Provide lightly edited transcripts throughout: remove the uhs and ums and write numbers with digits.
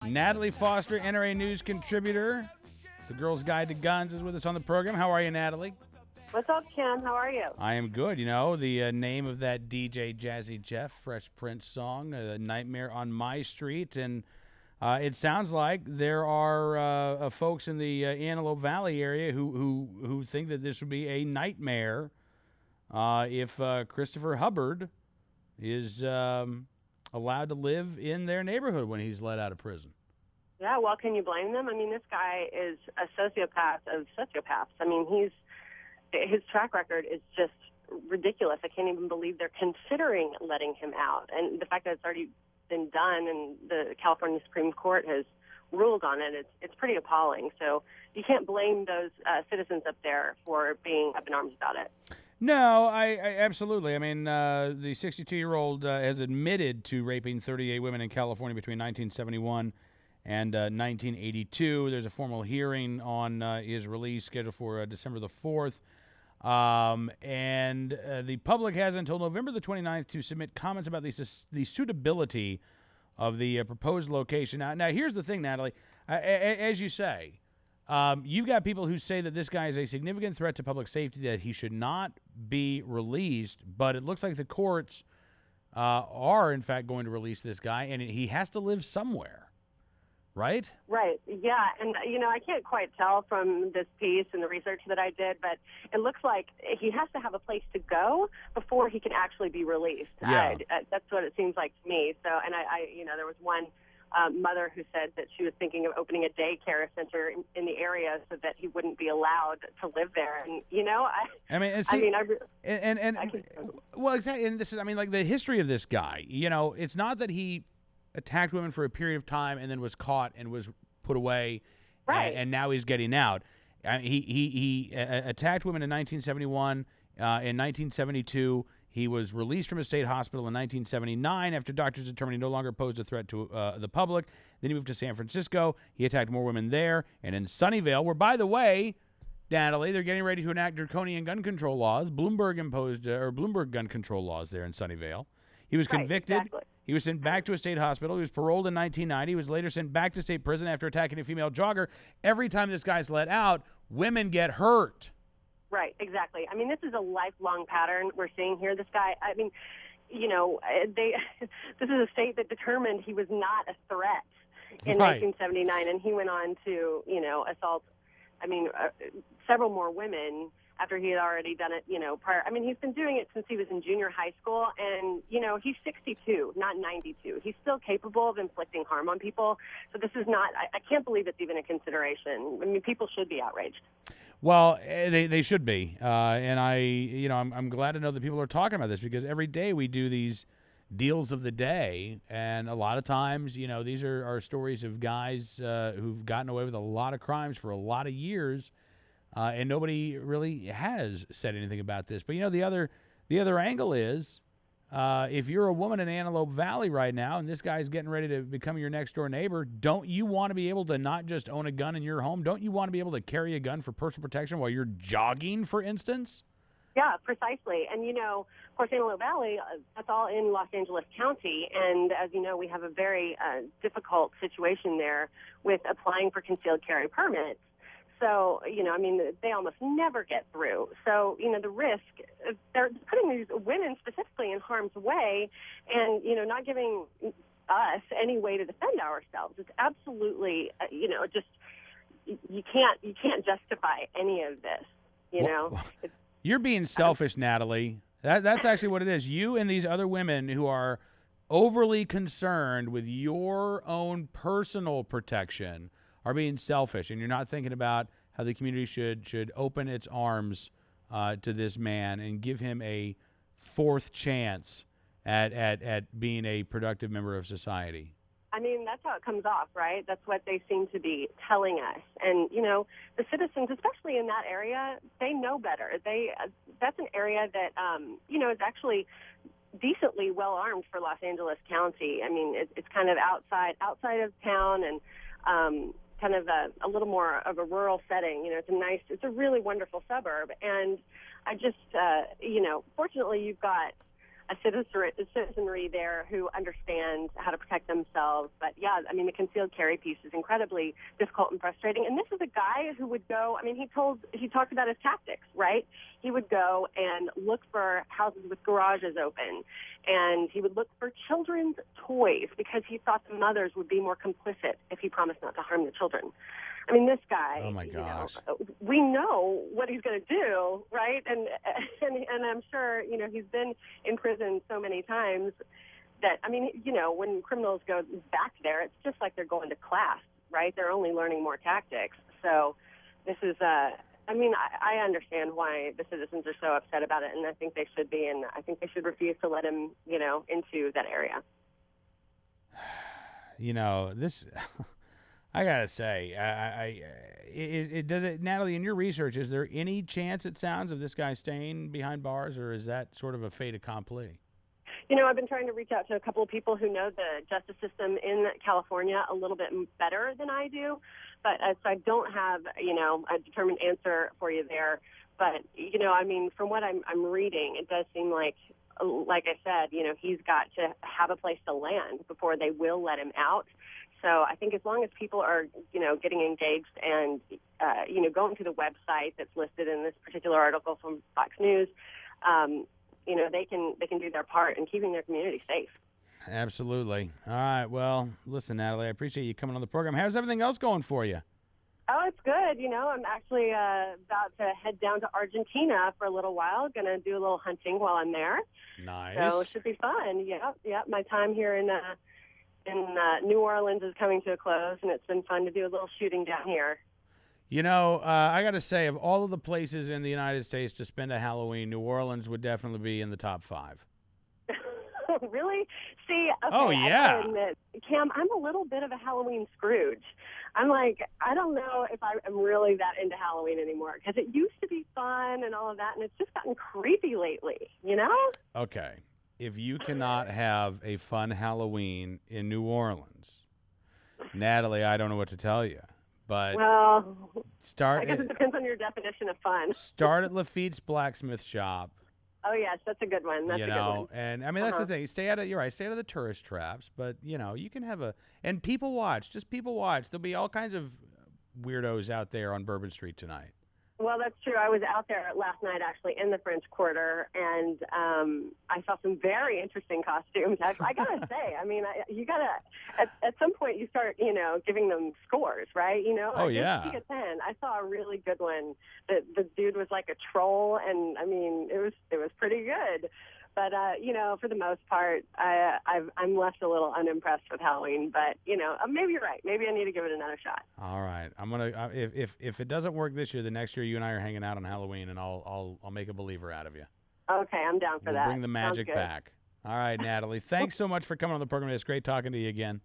Natalie Foster, NRA News contributor. The Girl's Guide to Guns is with us on the program. How are you, Natalie? What's up, Ken? How are you? I am good. You know, the name of that DJ Jazzy Jeff Fresh Prince song, Nightmare on My Street. And it sounds like there are folks in the Antelope Valley area who think that this would be a nightmare if Christopher Hubbard is allowed to live in their neighborhood when he's let out of prison. Yeah, well, can you blame them? I mean, this guy is a sociopath of sociopaths. I mean, his track record is just ridiculous. I can't even believe they're considering letting him out. And the fact that it's already been done and the California Supreme Court has ruled on it, it's pretty appalling. So you can't blame those citizens up there for being up in arms about it. No, I absolutely. I mean, the 62-year-old has admitted to raping 38 women in California between 1971 and 1982. There's a formal hearing on his release scheduled for December the 4th. And the public has until November the 29th to submit comments about the suitability of the proposed location. Now, here's the thing, Natalie. As you say, you've got people who say that this guy is a significant threat to public safety, that he should not be released, but it looks like the courts are, in fact, going to release this guy, and he has to live somewhere. Right? Right. Yeah. And, I can't quite tell from this piece and the research that I did, but it looks like he has to have a place to go before he can actually be released. Yeah. That's what it seems like to me. So, and there was one mother who said that she was thinking of opening a daycare center in the area so that he wouldn't be allowed to live there. And, well, exactly. And this is, like the history of this guy, it's not that he attacked women for a period of time and then was caught and was put away, right? And now he's getting out. He attacked women in 1971. In 1972, he was released from a state hospital in 1979 after doctors determined he no longer posed a threat to the public. Then he moved to San Francisco. He attacked more women there. And in Sunnyvale, where, by the way, Natalie, they're getting ready to enact draconian gun control laws. Bloomberg gun control laws there in Sunnyvale. He was convicted. Right, exactly. He was sent back to a state hospital. He was paroled in 1990. He was later sent back to state prison after attacking a female jogger. Every time this guy's let out, women get hurt. Right, exactly. I mean, this is a lifelong pattern we're seeing here. This guy, this is a state that determined he was not a threat in 1979, and he went on to, assault, several more women after he had already done it, prior. I mean, he's been doing it since he was in junior high school, and, he's 62, not 92. He's still capable of inflicting harm on people. So this is not, I can't believe it's even a consideration. I mean, people should be outraged. Well, they should be. And I'm glad to know that people are talking about this, because every day we do these deals of the day, and a lot of times, these are stories of guys who've gotten away with a lot of crimes for a lot of years. And nobody really has said anything about this. But, the other angle is, if you're a woman in Antelope Valley right now and this guy's getting ready to become your next-door neighbor, don't you want to be able to not just own a gun in your home? Don't you want to be able to carry a gun for personal protection while you're jogging, for instance? Yeah, precisely. And, of course, Antelope Valley, that's all in Los Angeles County. And as you know, we have a very difficult situation there with applying for concealed carry permits. So, they almost never get through. So, the risk, they're putting these women specifically in harm's way and, not giving us any way to defend ourselves. It's absolutely, you can't justify any of this, You're being selfish, Natalie. That's actually what it is. You and these other women who are overly concerned with your own personal protection are being selfish, and you're not thinking about how the community should open its arms to this man and give him a fourth chance at being a productive member of society. I mean, that's how it comes off, right? That's what they seem to be telling us. And, the citizens, especially in that area, they know better. That's an area that, is actually decently well-armed for Los Angeles County. I mean, it's kind of outside of town and kind of a little more of a rural setting. It's a really wonderful suburb. And I just, fortunately you've got citizenry there who understand how to protect themselves. But yeah, I mean, the concealed carry piece is incredibly difficult and frustrating. And this is a guy who would go, I mean, he talked about his tactics, right? He would go and look for houses with garages open, and he would look for children's toys because he thought the mothers would be more complicit if he promised not to harm the children. I mean, this guy, Oh, my gosh. we know what he's going to do, right? And I'm sure, he's been in prison so many times that, I mean, when criminals go back there, it's just like they're going to class, right? They're only learning more tactics. So this is, I understand why the citizens are so upset about it, and I think they should be, and I think they should refuse to let him, into that area. This... I gotta say, does it, Natalie, in your research, is there any chance, it sounds, of this guy staying behind bars, or is that sort of a fait accompli? I've been trying to reach out to a couple of people who know the justice system in California a little bit better than I do, but so I don't have, a determined answer for you there. But, I mean, from what I'm reading, it does seem like I said, he's got to have a place to land before they will let him out. So I think as long as people are, getting engaged and, going to the website that's listed in this particular article from Fox News, they can do their part in keeping their community safe. Absolutely. All right. Well, listen, Natalie, I appreciate you coming on the program. How's everything else going for you? Oh, it's good. I'm actually about to head down to Argentina for a little while. Going to do a little hunting while I'm there. Nice. So it should be fun. Yeah. My time here in New Orleans is coming to a close, and it's been fun to do a little shooting down here. I got to say, of all of the places in the United States to spend a Halloween, New Orleans would definitely be in the top 5. Really? See, okay, oh, yeah. I gotta admit, Cam, I'm a little bit of a Halloween Scrooge. I'm like, I don't know if I'm really that into Halloween anymore, because it used to be fun and all of that, and it's just gotten creepy lately, Okay. If you cannot have a fun Halloween in New Orleans, Natalie, I don't know what to tell you. But I guess it depends on your definition of fun. Start at Lafitte's blacksmith shop. Oh yes, that's a good one. That's a good one. And I mean that's the thing. Stay out of the tourist traps. But you can have and people watch. Just people watch. There'll be all kinds of weirdos out there on Bourbon Street tonight. Well, that's true. I was out there last night, actually, in the French Quarter, and I saw some very interesting costumes. Actually, I gotta say, I mean, you gotta at some point you start, giving them scores, right? Oh yeah. 10. I saw a really good one. The dude was like a troll, and I mean, it was pretty good. But, for the most part, I'm left a little unimpressed with Halloween. But, maybe you're right. Maybe I need to give it another shot. All right. I'm going to if it doesn't work this year, the next year you and I are hanging out on Halloween, and I'll make a believer out of you. Okay, I'm down for that. Bring the magic back. All right, Natalie. Thanks so much for coming on the program. It's great talking to you again.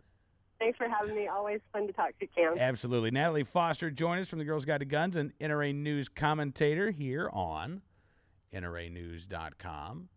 Thanks for having me. Always fun to talk to, Cam. Absolutely. Natalie Foster joined us from the Girls Guide to Guns, and NRA News commentator here on NRAnews.com.